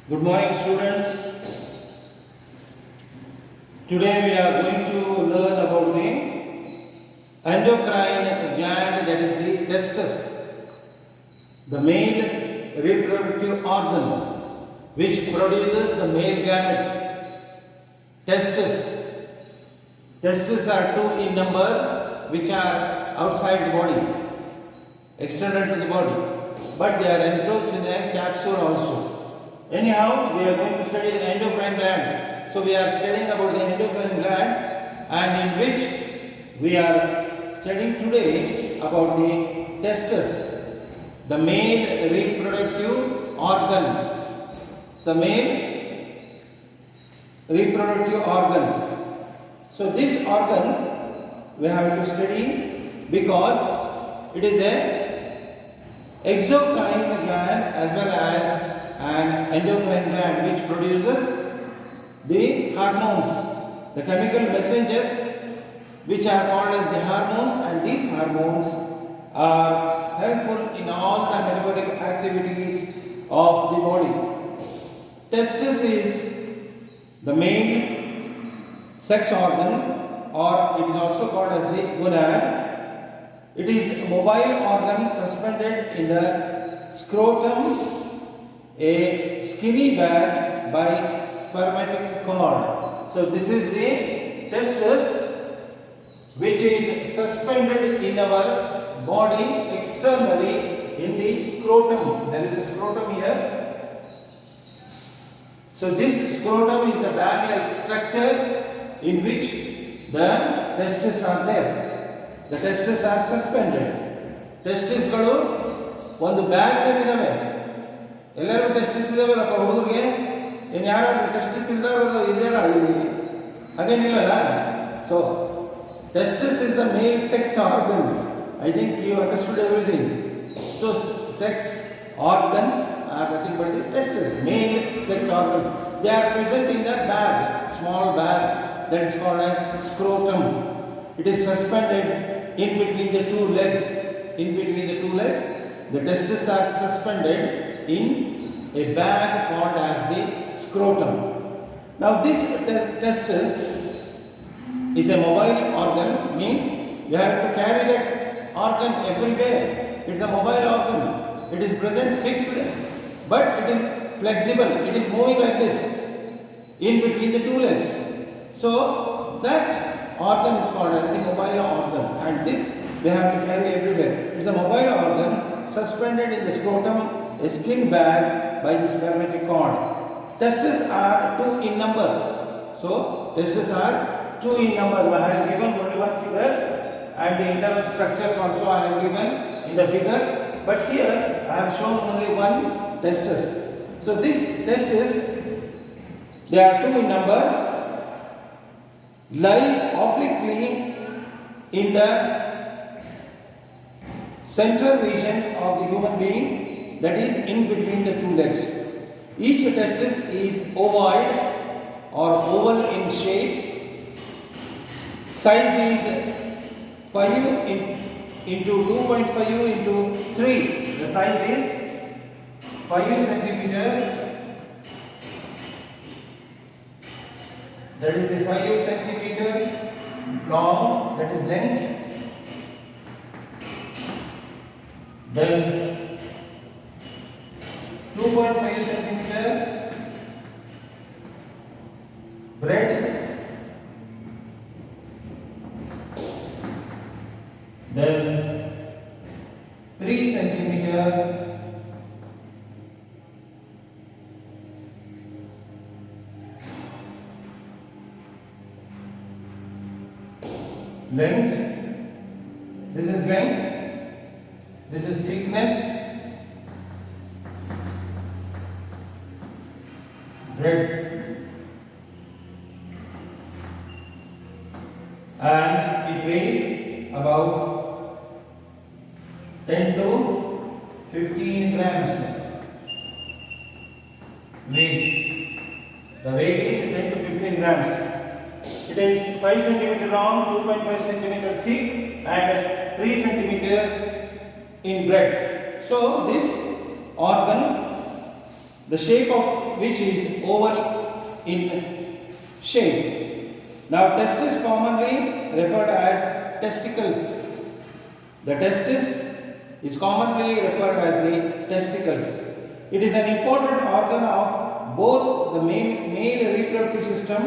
Good morning, students. Today we are going to learn about the endocrine gland, that is the testis, the male reproductive organ which produces the male gametes. Testis. Testes are two in number, which are outside the body, external to the body, but they are enclosed in a capsule also. Anyhow, we are going to study the endocrine glands. So we are studying about the endocrine glands, and in which we are studying today about the testis, the male reproductive organ. The male reproductive organ. So this organ we have to study because it is a exocrine gland as well as an endocrine gland which produces the hormones, the chemical messengers which are called as the hormones, and these hormones are helpful in all the metabolic activities of the body. Testis is the male sex organ, or it is also called as the gonad. It is a mobile organ suspended in the scrotum, a skinny bag by spermatic cord. So this is the testis which is suspended in our body externally in the scrotum. There is a scrotum here. So this scrotum is a bag-like structure in which the testes are there. The testes are suspended. Testisಗಳು ಒಂದು bag ಇದಾವೆ. ಎಲ್ಲರಿಗೂ testis ಇದಾವಲ್ಲಪ್ಪ ಹುಡುಗರಿಗೆ. ಇನ್ನು ಯಾರಾದ್ರೂ testis ಇಲ್ದವರು ಇದೆಯಲ್ಲ ಇಲ್ಲಿ ಹಾಗೇನಿಲ್ಲಲ್ಲ. So testis is the male sex organ. I think you understood everything. So sex organs are nothing but the testes, male sex organs. They are present in the bag, small bag that is called as scrotum. It is suspended in between the two legs. In between the two legs, the testes are suspended in a bag called as the scrotum. Now this testis is a mobile organ, means you have to carry that organ everywhere. It's a mobile organ. It is present fixed, but it is flexible. It is moving like this in between the two legs. So that organ is called as the mobile organ, and this we have to carry everywhere. It is a mobile organ suspended in the scrotum, a skin bag by the spermatic cord. Testes are two in number. So testes are two in number. I have given only one figure, and the internal structures also I have given in the figures. But here I have shown only one testis. So this testis, they are two in number, lie obliquely in the central region of the human being, that is in between the two legs. Each testis is ovoid or oval in shape. Size is 5 into 2.5 into 3. The size is 5 centimeter. That is the 5 centimeter long, that is length. Then 2.5 centimeter breadth. Then 3 centimeter length. This is length. This is thickness. Breadth. And it weighs about 10 to 15 grams weight. The weight is 10 to 15 grams. It is 5 centimeter long, 2.5 centimeter thick, and 3 centimeter in breadth. So this organ the shape of which is oval in shape. Now, testis commonly referred as testicles. The testis is commonly referred as the testicles. It is an important organ of both the male reproductive system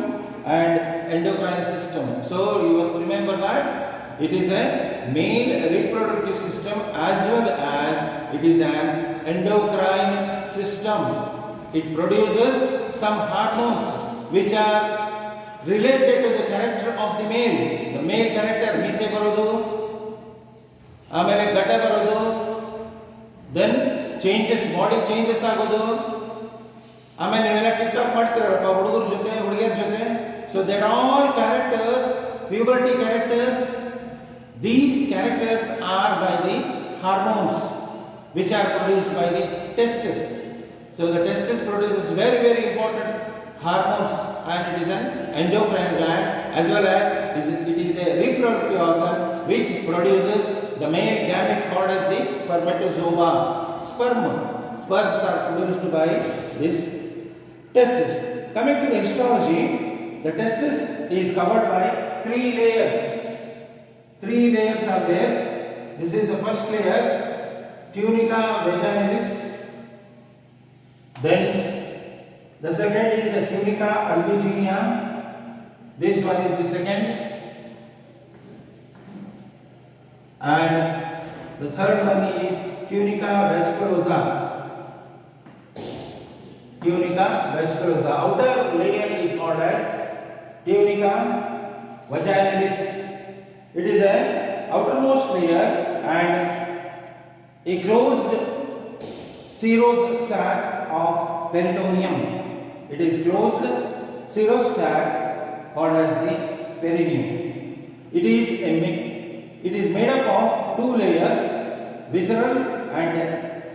and endocrine system. So, you must remember that it is a male reproductive system as well as it is an endocrine system. It produces some hormones which are related to the character of the male. The male character, meese barodu, ಆಮೇಲೆ ಗಡ್ಡ ಬರೋದು, then changes, body changes ಆಗೋದು. ಆಮೇಲೆ ನೀವೆಲ್ಲ tick talk ಮಾಡ್ತಿರಪ್ಪ ಹುಡುಗರ ಜೊತೆ ಹುಡುಗಿಯರ ಜೊತೆ. So that all characters, puberty characters, these characters are by the hormones which are produced by the testis. So the testis produces very very important hormones, and it is an endocrine gland as well as it is a reproductive organ which produces the male gamete called as the spermatozoa. Sperms are produced by this testis. Coming to the histology, the testis is covered by 3 layers. 3 layers are there. This is the first layer, tunica vaginalis. Then the second is the tunica albuginea. This one is the second. And the third one is tunica vasculosa. Tunica vasculosa. Outer layer is called as tunica vaginalis. It is a outermost layer and a closed serous sac of peritoneum. It is closed serous sac called as the perineum. It is made up of 2 layers, visceral and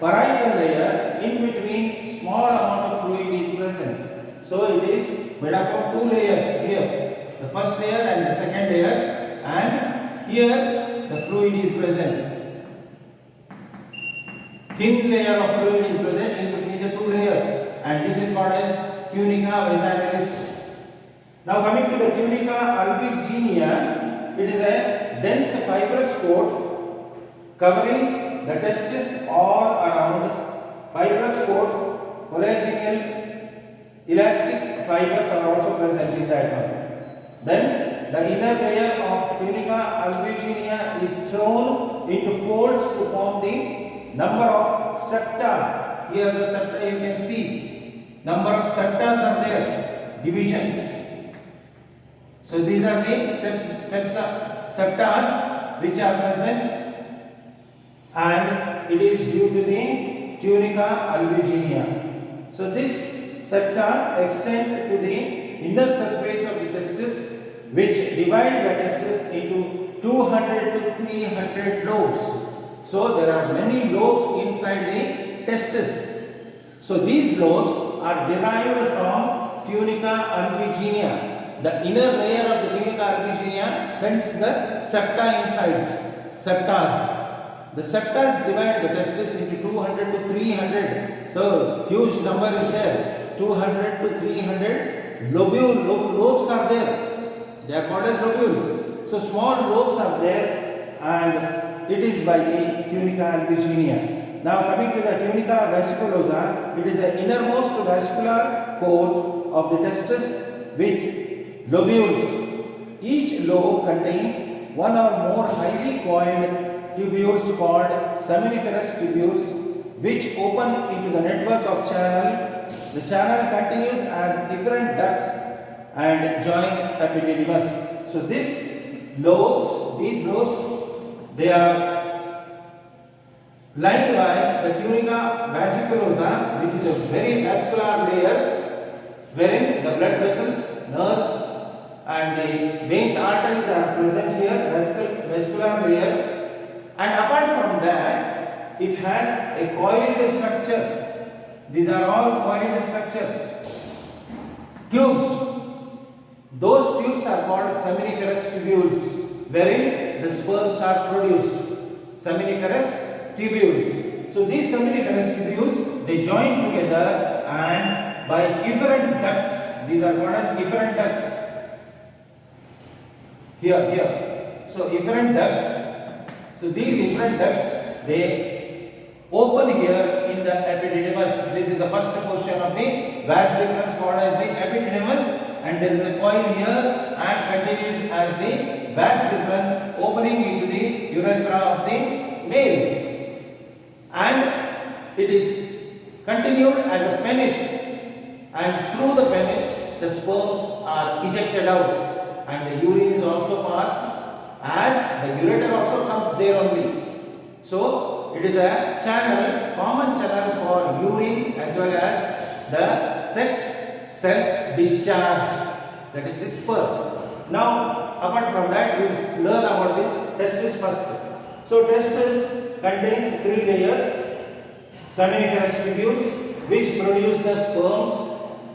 parietal layer. In between, small amount of fluid is present. So it is made up of 2 layers here, the first layer and the second layer, and here the fluid is present. Thin layer of fluid is present in between the 2 layers, and this is called as tunica vaginalis. Now coming to the tunica albuginea, it is a dense fibrous coat covering the testis all around. Fibrous coat, collagenal, elastic fibers are also present in that one. Then the inner layer of tunica albuginea is thrown into folds to form the number of septa. Here the septa you can see. Number of septas are there, divisions. So these are the steps of septas which are present, and it is due to the tunica albuginea. So this septa extend to the inner surface of the testis, which divide the testis into 200 to 300 lobes. So there are many lobes inside the testis. So these lobes are derived from tunica albuginea. The inner layer of the tunica albuginea sends the septa inside. Septas. The septas divide the testis into 200 to 300. So huge number is there. 200 to 300 lobes are there. They are called as lobules. So small lobes are there, and it is by the tunica albuginea. Now coming to the tunica vasculosa, it is the innermost vascular coat of the testis with lobules. Each lobe contains one or more highly coiled tubules called seminiferous tubules, which open into the network of channel. The channel continues as different ducts and join epididymis. So these lobes, they are lined by the tunica vasculosa, which is a very vascular layer wherein the blood vessels, nerves and the veins, arteries are present here, vascular layer. And apart from that, it has a coiled structures. These are all coiled structures. Tubes. Those tubes are called seminiferous tubules, wherein the sperms are produced. Seminiferous tubules. So these seminiferous tubules, they join together and by efferent ducts. These are called as efferent ducts. Here. So efferent ducts. So these efferent ducts, they open here in the epididymis. This is the first portion of the vas deferens called as the epididymis, and there is a coil here and continues as the vas deferens opening into the urethra of the male, and it is continued as a penis, and through the penis the sperms are ejected out, and the urine is also passed, as the ureter also comes there only. So it is a channel, common channel for urine as well as the sex cells discharge, that is the sperm. Now apart from that, we will learn about this testis first. So testis contains 3 layers: seminiferous tubules which produce the sperms,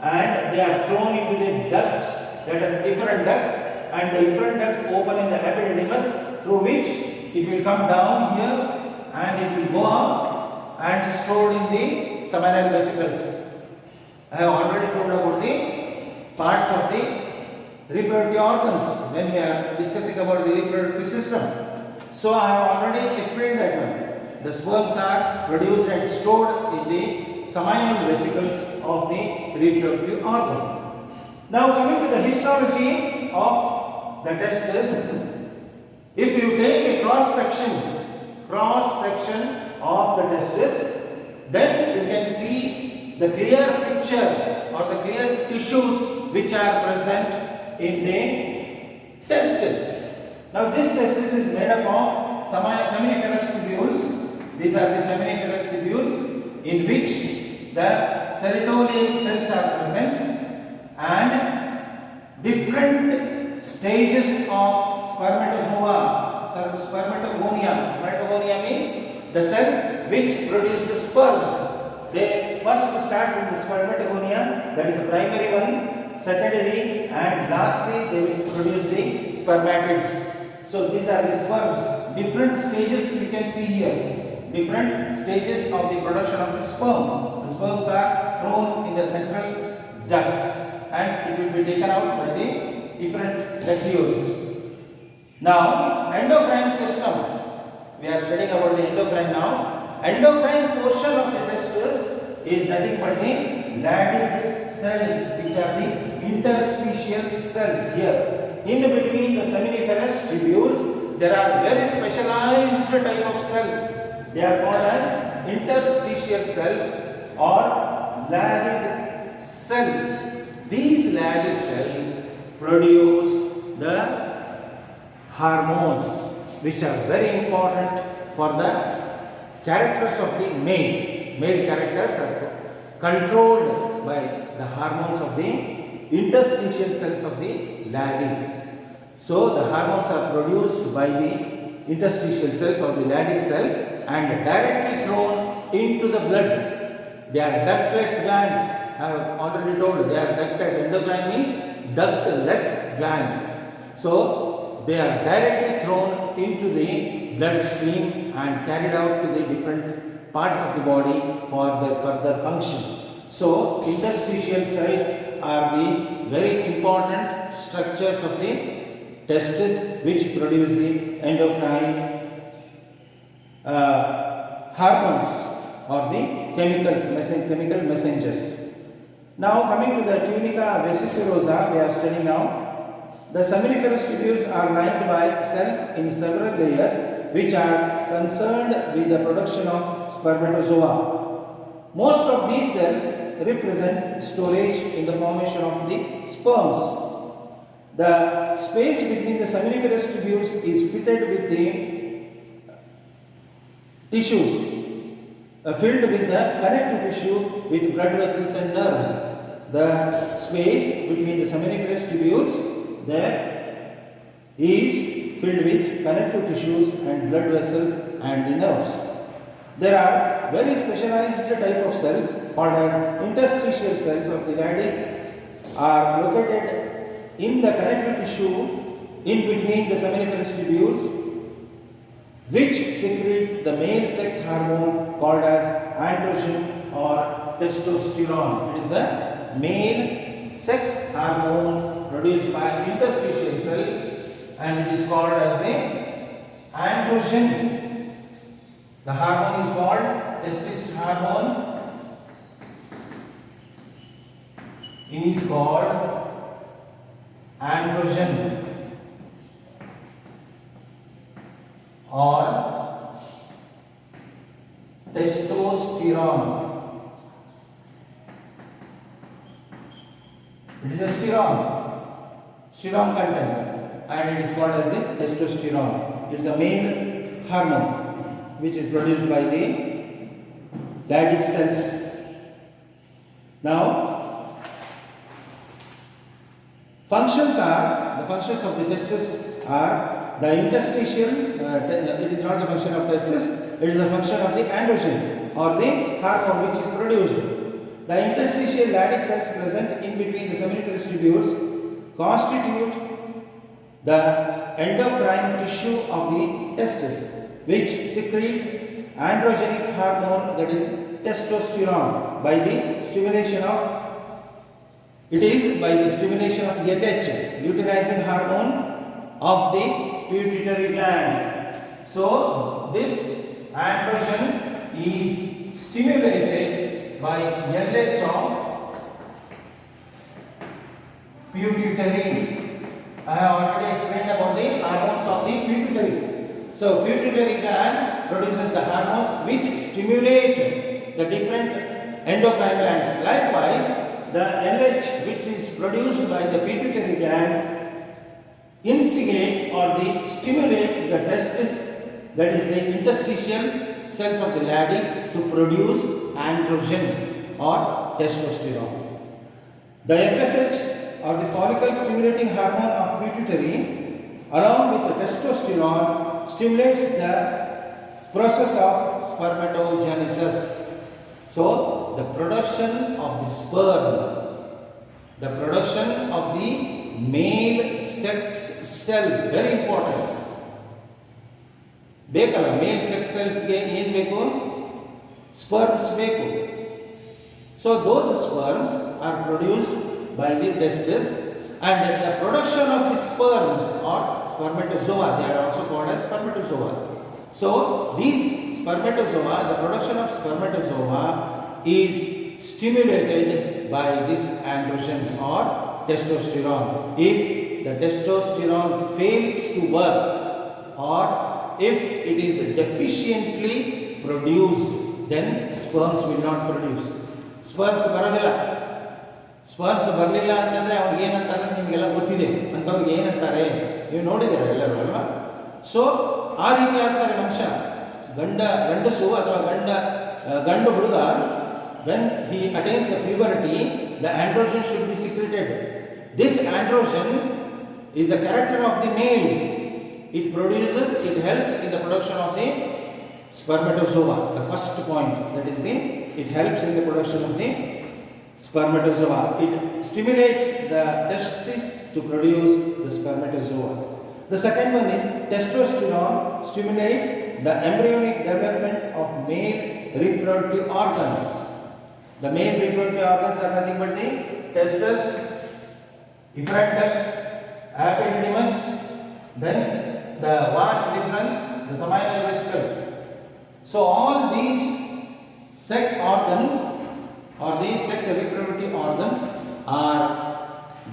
and they are thrown into the ducts, that is efferent ducts, and the efferent ducts open in the epididymis, through which it will come down here and it will go out and stored in the seminal vesicles. I have already told about the parts of the reproductive organs when we are discussing about the reproductive system. So I have already explained that one. The sperms are produced and stored in the seminal vesicles of the reproductive organ. Now coming to the histology of the testis, if you take a cross section of the testis, then you can see the clear picture or the clear tissues which are present in the testis. Now this testis is made up of seminiferous tubules. These are the seminiferous tubules in which the serotonin cells are present, and different stages of spermatozoa. Spermatogonia means the cells which produce the sperms. They first start with the spermatogonia, that is the primary one, secondary, and lastly they will produce the spermatids. So these are the sperms. Different stages you can see here. Different stages of the production of the sperm. The sperms are thrown in the central duct and it will be taken out by the different vacuoles. Now, endocrine system. We are studying about the endocrine now. Endocrine portion of the testis is nothing but the Leydig cells, which are the interstitial cells here. In between the seminiferous tubules, there are very specialized type of cells. They are called as interstitial cells or Leydig cells. These Leydig cells produce the hormones, which are very important for the characters of the male. Male characters are controlled by the hormones of the interstitial cells of the Leydig. So the hormones are produced by the interstitial cells or the Leydig cells and directly thrown into the blood. They are ductless glands. I have already told they are ductless. Endocrine means ductless gland. So they are directly thrown into the bloodstream and carried out to the different parts of the body for their further function. So interstitial cells are the very important structures of the testis which produce the endocrine hormones or the chemical messengers. Now coming to the tunica vesiculosa, we are studying now. The seminiferous tubules are lined by cells in several layers which are concerned with the production of spermatozoa. Most of these cells represent storage in the formation of the sperms. The space between the seminiferous tubules is fitted with the tissues, filled with the connective tissue with blood vessels and nerves. The space between the seminiferous tubules there is filled with connective tissues and blood vessels and the nerves. There are very specialized type of cells called as interstitial cells of the Leydig are located in the connective tissue in between the seminiferous tubules, which secrete the male sex hormone called as androgen or testosterone. It is the male sex hormone produced by interstitial cells, and it is called as the androgen. The hormone is called testis hormone. It is called androgen or testosterone. It is a sterone content, and it is called as the testosterone. It is the male hormone which is produced by the Leydig cells. Now, the functions of the testis are the interstitial. It is not the function of testis; it is the function of the androgen or the hormone which is produced. The interstitial Leydig cells present in between the seminiferous tubules constitute the endocrine tissue of the testis, which secrete androgenic hormone, that is testosterone, by the stimulation of LH, luteinizing hormone of the pituitary gland. So this androgen is stimulated by LH of pituitary. I have already explained about the hormones of the pituitary. So pituitary gland produces the hormones which stimulate the different endocrine glands. Likewise, the LH which is produced by the pituitary gland instigates or stimulates the testis, that is the interstitial cells of the Leydig, to produce androgen or testosterone. The FSH or the follicle stimulating hormone of pituitary, along with the testosterone, stimulates the process of spermatogenesis. So the production of the sperm, the production of the male sex cell, very important. ಬೇಕಲ್ಲ, ಮೇಲ್ sex ಸೆಲ್ಸ್ಗೆ ಏನು ಬೇಕು? Sperms ಬೇಕು. So those sperms are produced by the testis, and the production of the sperms or spermatozoa, they are also called as spermatozoa. So these spermatozoa, the production of spermatozoa is stimulated by this androgen or testosterone. If the testosterone fails to work, or if it is deficiently produced, then sperms will not produce. Sperms ಬರೋದಿಲ್ಲ. Sperms ಬರಲಿಲ್ಲ ಅಂತಂದರೆ ಅವ್ರಿಗೆ ಏನಂತಾರೆ ನಿಮಗೆಲ್ಲ ಗೊತ್ತಿದೆ, ಅಂಥವ್ರಿಗೆ ಏನಂತಾರೆ ನೀವು ನೋಡಿದ್ದೀರ ಎಲ್ಲರೂ ಅಲ್ವಾ? ಸೊ ಆ ರೀತಿ ಆಗ್ತಾರೆ ಮನುಷ್ಯ, ಗಂಡಸು ಅಥವಾ ಗಂಡು ಹುಡುಗ. when he attains the puberty, the androgen should be secreted. This androgen is the character of the male. It helps in the production of the spermatozoa. The first point, that is it helps in the production of the spermatozoa. It stimulates the testis to produce the spermatozoa. The second one is testosterone stimulates the embryonic development of male reproductive organs. The male reproductive organs are nothing but the testes, efferent ducts, epididymis, then the vas deferens, the seminal vesicle. So all these sex organs or the sex reproductive organs are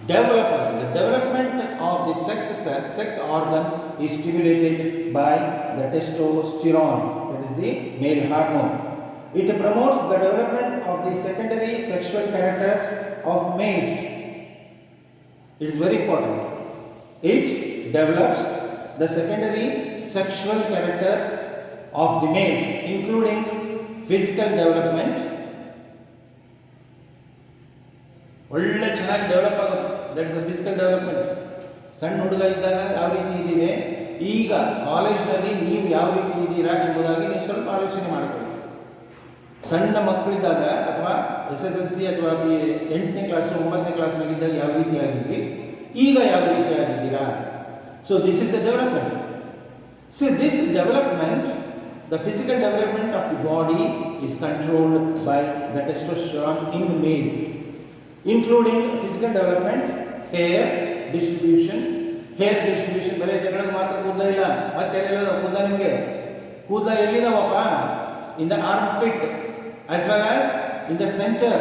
developed. The development of the sex organs is stimulated by the testosterone, that is the male hormone. It promotes the development of the secondary sexual characters of males. It is very important. It develops the secondary sexual characters of the males, including physical development. ಒಳ್ಳೆ ಚೆನ್ನಾಗಿ develop ಆಗುತ್ತೆ, that is the physical development. ಸಣ್ಣ ಹುಡುಗ ಇದ್ದಾಗ ಯಾವ ರೀತಿ ಇದ್ದೀವಿ, ಈಗ ಕಾಲೇಜ್ನಲ್ಲಿ ನೀವು ಯಾವ ರೀತಿ ಇದ್ದೀರಾ ಎಂಬುದಾಗಿ ನೀವು ಸ್ವಲ್ಪ ಆಲೋಚನೆ ಮಾಡಬೇಕು. ಸಣ್ಣ ಮಕ್ಕಳಿದ್ದಾಗ ಅಥವಾ SSLC ಅಥವಾ 8ನೇ ಕ್ಲಾಸು 9ನೇ ಕ್ಲಾಸ್ನಾಗಿದ್ದಾಗ ಯಾವ ರೀತಿ ಆಗಿದ್ವಿ, ಈಗ ಯಾವ ರೀತಿ ಆಗಿದ್ದೀರಾ. So this is the development. So this development the physical development of the body is controlled by the testosterone in the male, including physical development, hair distribution. Hair distribution ಬರೀ ಜನರಿಗೆ ಮಾತ್ರ ಕೂದಲ ಇಲ್ಲ, ಮತ್ತೆ ಎಲ್ಲೆಲ್ಲ ಕೂದಲ ನಿಮಗೆ ಕೂದಲ ಎಲ್ಲಿದಾವಪ್ಪ? In the armpit as well as in the center,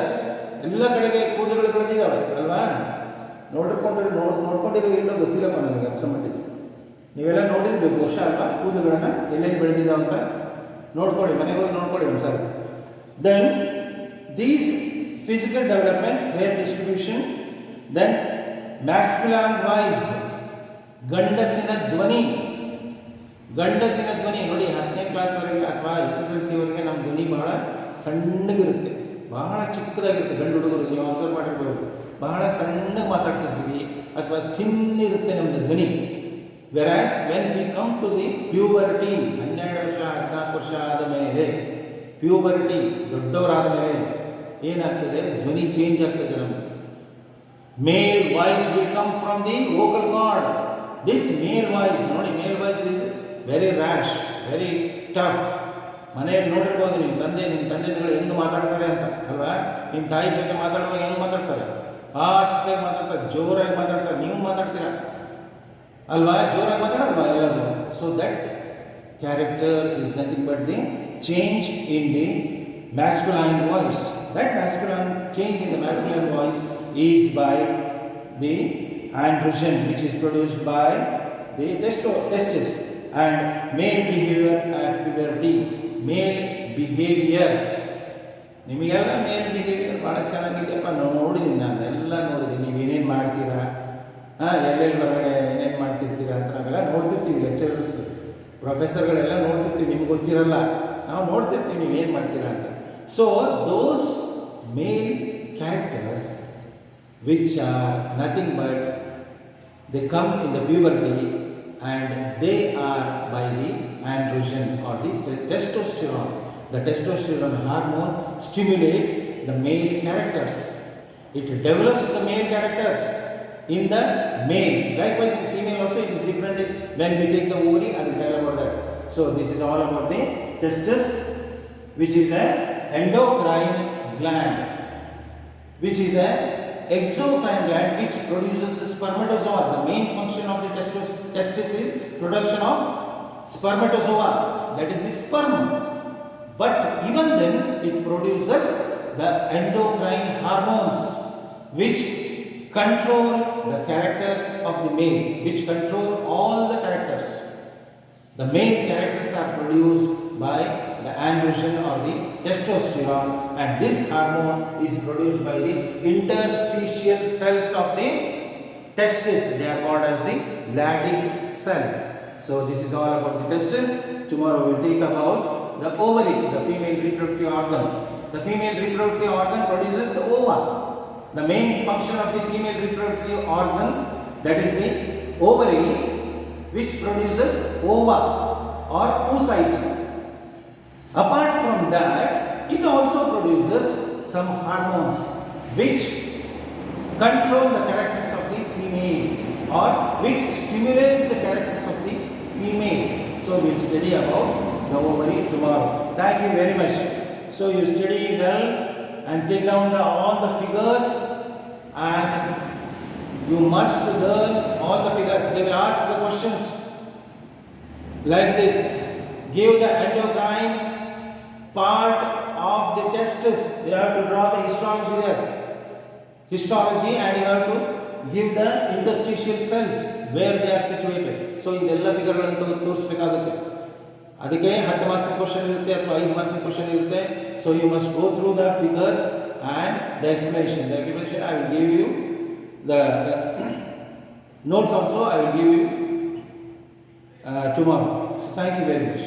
ಎಲ್ಲ ಕಡೆಗೆ ಕೂದಲುಗಳು ಬೆಳೆದಿದ್ದಾವೆ ಅಲ್ವಾ? ನೋಡ್ಕೊಂಡಿರೋ ಇಲ್ಲೋ ಗೊತ್ತಿಲ್ಲಪ್ಪ ನನಗೆ ಅನ್ಸಮಟ್ಟಿದ್ದು. ನೀವೆಲ್ಲ ನೋಡಿರ್ಬೇಕು ವರ್ಷ ಅಲ್ವಾ ಕೂದಲುಗಳನ್ನು ಎಲ್ಲೆಲ್ಲಿ ಬೆಳೆದಿದ್ದಾವೆ ಅಂತ ನೋಡ್ಕೊಳ್ಳಿ, ಮನೆಗೆ ಹೋಗಿ ನೋಡ್ಕೊಳ್ಳಿ ಒಂದ್ಸರಿ. Then these physical development, hair distribution, then muscular voice, ಗಂಡಸಿನ ಧ್ವನಿ ನೋಡಿ. 10ನೇ ಕ್ಲಾಸ್ವರೆಗೆ ಅಥವಾ SSLC ವರೆಗೆ ನಮ್ಮ ಧ್ವನಿ ಬಹಳ ಸಣ್ಣಗಿರುತ್ತೆ, ಬಹಳ ಚಿಕ್ಕದಾಗಿರುತ್ತೆ. ಗಂಡು ಹುಡುಗರು ನೀವು ಅಬ್ಸರ್ವ್ ಮಾಡಿರ್ಬೋದು, ಬಹಳ ಸಣ್ಣಗೆ ಮಾತಾಡ್ತಿರ್ತೀವಿ ಅಥವಾ ಥಿನ್ ಇರುತ್ತೆ ನಮ್ಮದು ಧ್ವನಿ. Whereas when we come to the puberty, 12 ವರ್ಷ 14 ವರ್ಷ ಆದ ಮೇಲೆ, ಪ್ಯೂಬರ್ಟಿ ದೊಡ್ಡವರಾದ ಮೇಲೆ ಏನಾಗ್ತದೆ? ಧ್ವನಿ ಚೇಂಜ್ ಆಗ್ತದೆ ನಮ್ಮದು. Male voice will come from the vocal cord. This male voice ನೋಡಿ, male voice is very rash, very tough. ಮನೆಯಲ್ಲಿ ನೋಡಿರ್ಬೋದು ನಿಮ್ಮ ತಂದೆಗಳು ಹೆಂಗೆ ಮಾತಾಡ್ತಾರೆ ಅಂತ ಅಲ್ವಾ? ನಿಮ್ಮ ತಾಯಿ ಜೊತೆ ಮಾತಾಡುವಾಗ ಹೆಂಗೆ ಮಾತಾಡ್ತಾರೆ? ಫಾಸ್ಟಾಗಿ ಮಾತಾಡ್ತಾರೆ, ಜೋರಾಗಿ ಮಾತಾಡ್ತಾರೆ. ನೀವು ಮಾತಾಡ್ತೀರಾ ಅಲ್ವಾ? ಜೋರಾಗಿ ಮಾತಾಡಲ್ವಾ ಎಲ್ಲರೂ? So that character is nothing but the change in the masculine voice. That masculine change in the masculine voice is by the androgen, which is produced by the testis. And male behavior at puberty, male behavior, ನಿಮಗೆಲ್ಲ ಮೇಲ್ behaviour ಭಾಳ ಚೆನ್ನಾಗಿದೆಯಪ್ಪ. ನೋಡಿದ್ದೀನಿ, ನಾನು ಎಲ್ಲ ನೋಡಿದ್ದೀನಿ. ನೀವು ಏನೇನು ಮಾಡ್ತೀರಾ, ಎಲ್ಲೆಲ್ಲಿ ಹೊರಗಡೆ ಏನೇನು ಮಾಡ್ತಿರ್ತೀರಾ ಅಂತ ನಾವೆಲ್ಲ ನೋಡ್ತಿರ್ತೀವಿ. ಲೆಕ್ಚರರ್ಸ್ ಪ್ರೊಫೆಸರ್ಗಳೆಲ್ಲ ನೋಡ್ತಿರ್ತೀವಿ, ನಿಮ್ಗೆ ಗೊತ್ತಿರಲ್ಲ, ನಾವು ನೋಡ್ತಿರ್ತೀವಿ ನೀವೇನು ಮಾಡ್ತೀರಾ ಅಂತ. So those male characters which are nothing but they come in the puberty and they are by the androgen or the testosterone. The testosterone hormone stimulates the male characters. It develops the male characters in the male. Likewise in female also it is different. When we take the ovary, I will tell about that. So this is all about the testis, which is a endocrine gland, which is a exocrine gland which produces the spermatozoa. The main function of the testis is production of spermatozoa, that is the sperm. But even then it produces the endocrine hormones which control the characters of the male, which control all the characters. The main characters are produced by the androgen or the testosterone, and this hormone is produced by the interstitial cells of the testis. They are called as the Leydig cells. So this is all about the testis. Tomorrow we will take about the ovary, the female reproductive organ. The female reproductive organ produces the ova. The main function of the female reproductive organ, that is the ovary, which produces ova or oocyte. Apart from that, it also produces some hormones which control the characters of the female or which stimulate the characters of the female. So we will study about the ovary tomorrow. Thank you very much. So you study well and take down all the figures, and you must learn all the figures. They will ask the questions like this. Give the endocrine part of the testis. You have to draw the histology there. Histology, and you have to give the interstitial cells where they are situated. So ಇದೆಲ್ಲ ಫಿಗರ್ಗಳನ್ನು ತೋರಿಸಬೇಕಾಗುತ್ತೆ. ಅದಕ್ಕೆ 10 marks question ಇರುತ್ತೆ ಅಥವಾ 5 marks question ಇರುತ್ತೆ. So you must go through the figures and the explanation. The explanation I will give you. The notes also I will give you tomorrow. So thank you very much.